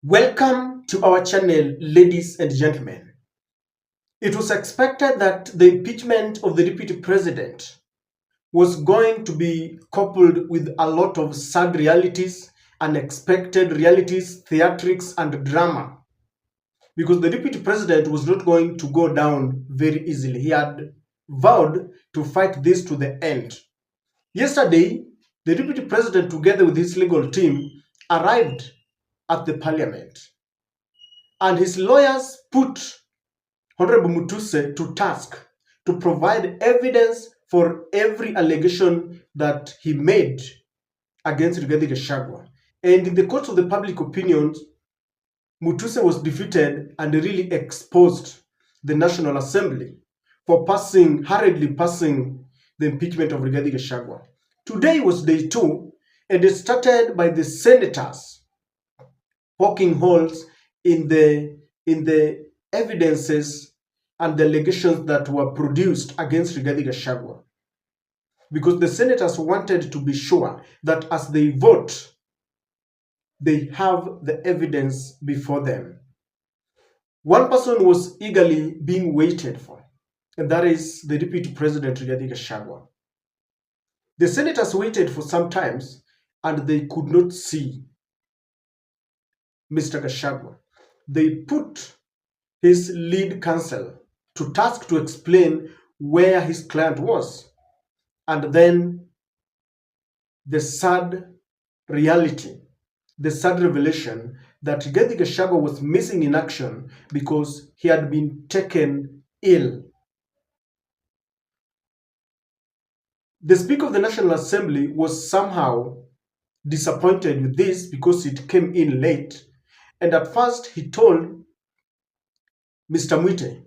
Welcome to our channel, ladies and gentlemen. It was expected that the impeachment of the deputy president was going to be coupled with a lot of sad realities, unexpected realities, theatrics, and drama, because the deputy president was not going to go down very easily. He had vowed to fight this to the end. Yesterday, the deputy president, together with his legal team, arrived at the parliament, and his lawyers put Honorable Mutuse to task to provide evidence for every allegation that he made against Rigathi Gachagua. And in the court of the public opinion, Mutuse was defeated and really exposed the National Assembly for hurriedly passing the impeachment of Rigathi Gachagua. Today was day 2, and it started by the senators poking holes in the evidences and the allegations that were produced against Rigathi Gachagua, because the senators wanted to be sure that as they vote, they have the evidence before them. One person was eagerly being waited for, and that is the Deputy President Rigathi Gachagua. The senators waited for some times, and they could not see Mr. Gachagua. They put his lead counsel to task to explain where his client was. And then the sad reality, the sad revelation that Rigathi Gachagua was missing in action because he had been taken ill. The Speaker of the National Assembly was somehow disappointed with this because it came in late. And at first he told Mr. Muite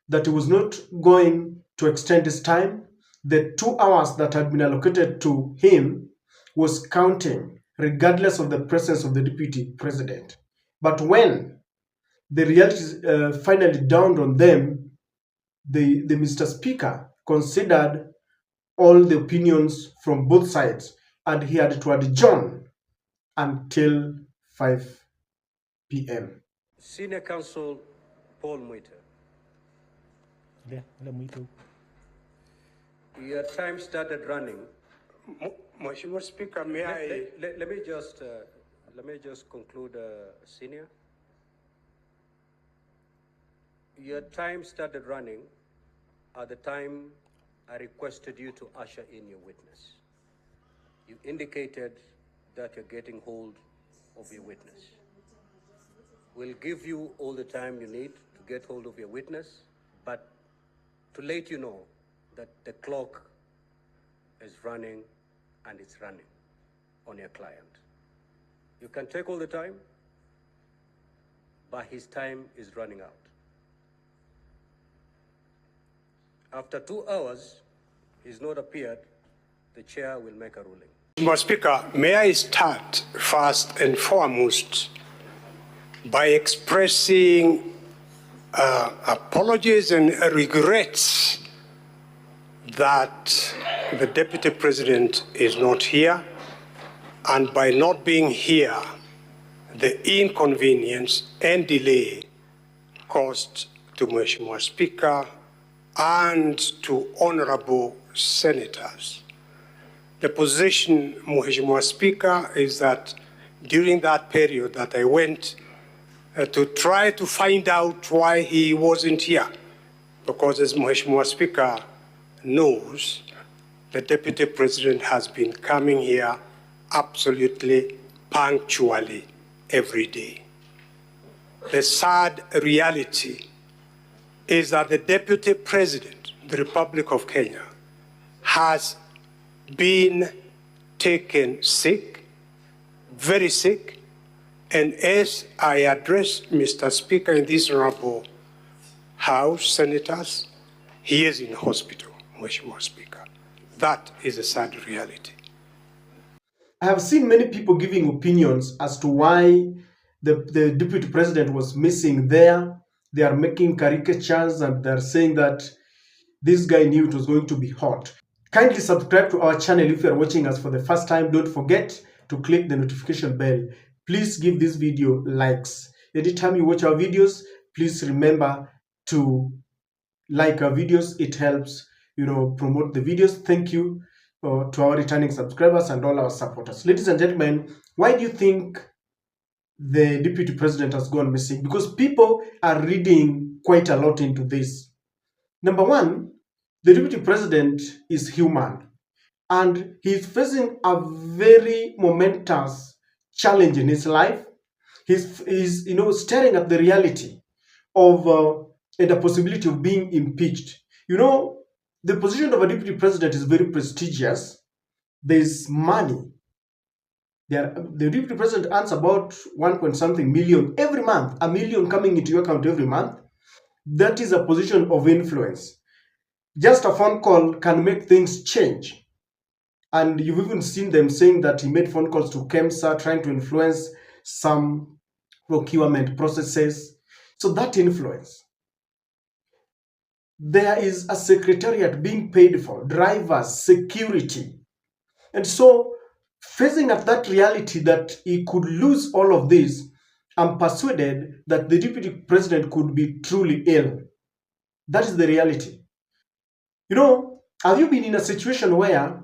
that he was not going to extend his time. The 2 hours that had been allocated to him was counting, regardless of the presence of the deputy president. But when the reality finally dawned on them, the Mr. Speaker considered all the opinions from both sides, and he had to adjourn until 5 p.m. Senior Counsel Paul Muite. Yeah, me too. Your time started running. Mheshimiwa Speaker, may I... Let me just conclude, Senior. Your time started running at the time I requested you to usher in your witness. You indicated that you're getting hold of your witness. We'll give you all the time you need to get hold of your witness, but to let you know that the clock is running, and it's running on your client. You can take all the time, but his time is running out. After 2 hours, he's not appeared, the chair will make a ruling. Mr. Speaker, may I start first and foremost by expressing apologies and regrets that the Deputy President is not here, and by not being here, the inconvenience and delay caused to Mheshimiwa Speaker and to honorable senators. The position, Mheshimiwa Speaker, is that during that period that I went to try to find out why he wasn't here, because as Mheshimiwa Speaker knows, the Deputy President has been coming here absolutely punctually every day. The sad reality is that the Deputy President, the Republic of Kenya, has been taken sick, very sick, and as I address Mr. Speaker in this honorable House, senators, he is in hospital, Mheshimiwa Speaker. That is a sad reality. I have seen many people giving opinions as to why the deputy president was missing there. They are making caricatures and they're saying that this guy knew it was going to be hot. Kindly subscribe to our channel if you are watching us for the first time. Don't forget to click the notification bell. please give this video likes. Anytime you watch our videos, please remember to like our videos. It helps, promote the videos. Thank you to our returning subscribers and all our supporters. Ladies and gentlemen, why do you think the deputy president has gone missing? Because people are reading quite a lot into this. Number one, the deputy president is human and he's facing a very momentous challenge in his life. He's staring at the reality of and the possibility of being impeached. The position of a deputy president is very prestigious. There's money. The deputy president earns about 1 point something million every month, a million coming into your account every month. That is a position of influence. Just a phone call can make things change. And you've even seen them saying that he made phone calls to KEMSA trying to influence some procurement processes. So that influence. There is a secretariat being paid for, drivers, security. And so, facing at that reality that he could lose all of this, I'm persuaded that the deputy president could be truly ill. That is the reality. Have you been in a situation where,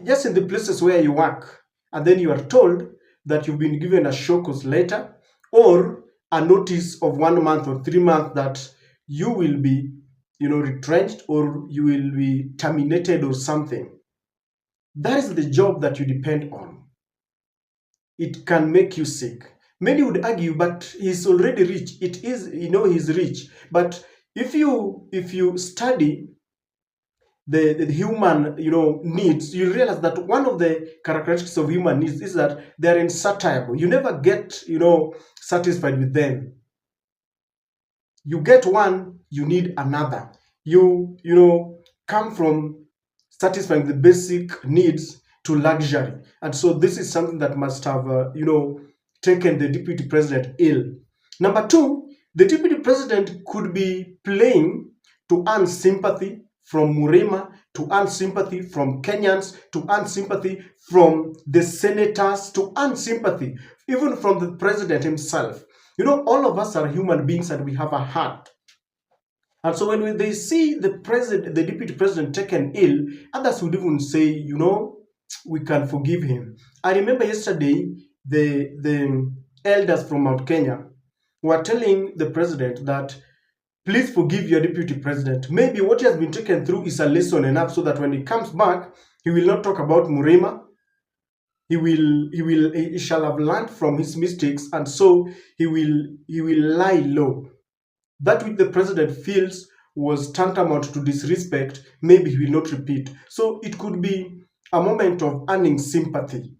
just in the places where you work, and then you are told that you've been given a show cause letter or a notice of 1 month or 3 months that you will be, retrenched or you will be terminated or something? That is the job that you depend on. It can make you sick. Many would argue, but he's already rich. It is, he's rich. But if you study the human, needs, you realize that one of the characteristics of human needs is that they're insatiable. You never get, satisfied with them. You get one, you need another. You come from satisfying the basic needs to luxury. And so this is something that must have, taken the deputy president ill. Number two, the deputy president could be playing to earn sympathy from Murema, to earn sympathy from Kenyans, to earn sympathy from the senators, to earn sympathy even from the president himself. All of us are human beings and we have a heart. And so when they see the deputy president taken ill, others would even say, we can forgive him. I remember yesterday, the elders from Mount Kenya were telling the president that, please forgive your deputy president. Maybe what he has been taken through is a lesson enough so that when he comes back, he will not talk about Murema. He shall have learned from his mistakes, and so he will lie low. That which the president feels was tantamount to disrespect, maybe he will not repeat. So it could be a moment of earning sympathy.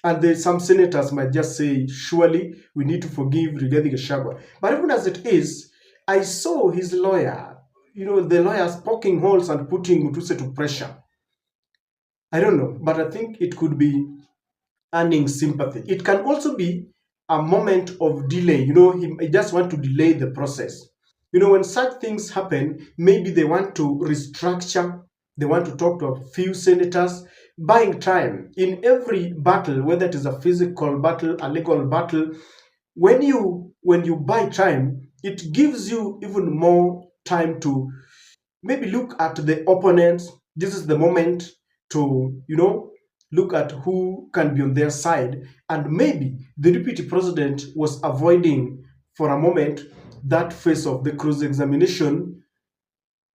And some senators might just say, surely we need to forgive Rigathi. But even as it is, I saw his lawyer, the lawyers poking holes and putting Mutuse to pressure. I don't know, but I think it could be earning sympathy. It can also be a moment of delay. He just want to delay the process. When such things happen, maybe they want to restructure, they want to talk to a few senators, buying time. In every battle, whether it is a physical battle, a legal battle, when you buy time, it gives you even more time to maybe look at the opponents. This is the moment to, look at who can be on their side. And maybe the deputy president was avoiding for a moment that phase of the cross-examination,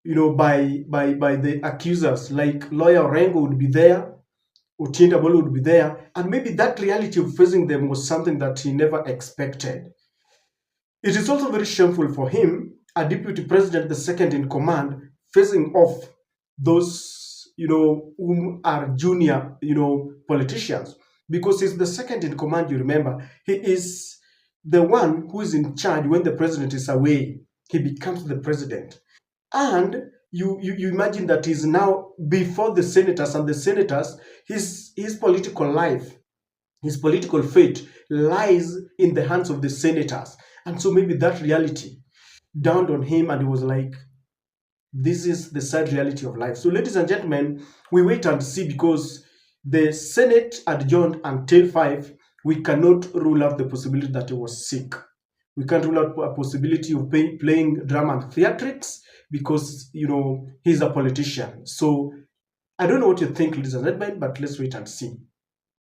by the accusers, like lawyer Orengo would be there, Otienda Bolu would be there, and maybe that reality of facing them was something that he never expected. It is also very shameful for him, a deputy president, the second in command, facing off those, whom are junior, politicians, because he's the second in command. You remember, he is the one who is in charge when the president is away. He becomes the president, and you imagine that he's now before the senators, and the senators, his political life, his political fate lies in the hands of the senators. And so maybe that reality dawned on him, and he was like, this is the sad reality of life. So, ladies and gentlemen, we wait and see, because the Senate adjourned until 5. we cannot rule out the possibility that he was sick. We can't rule out a possibility of playing drama and theatrics because, you know, he's a politician. So I don't know what you think, ladies and gentlemen, but let's wait and see.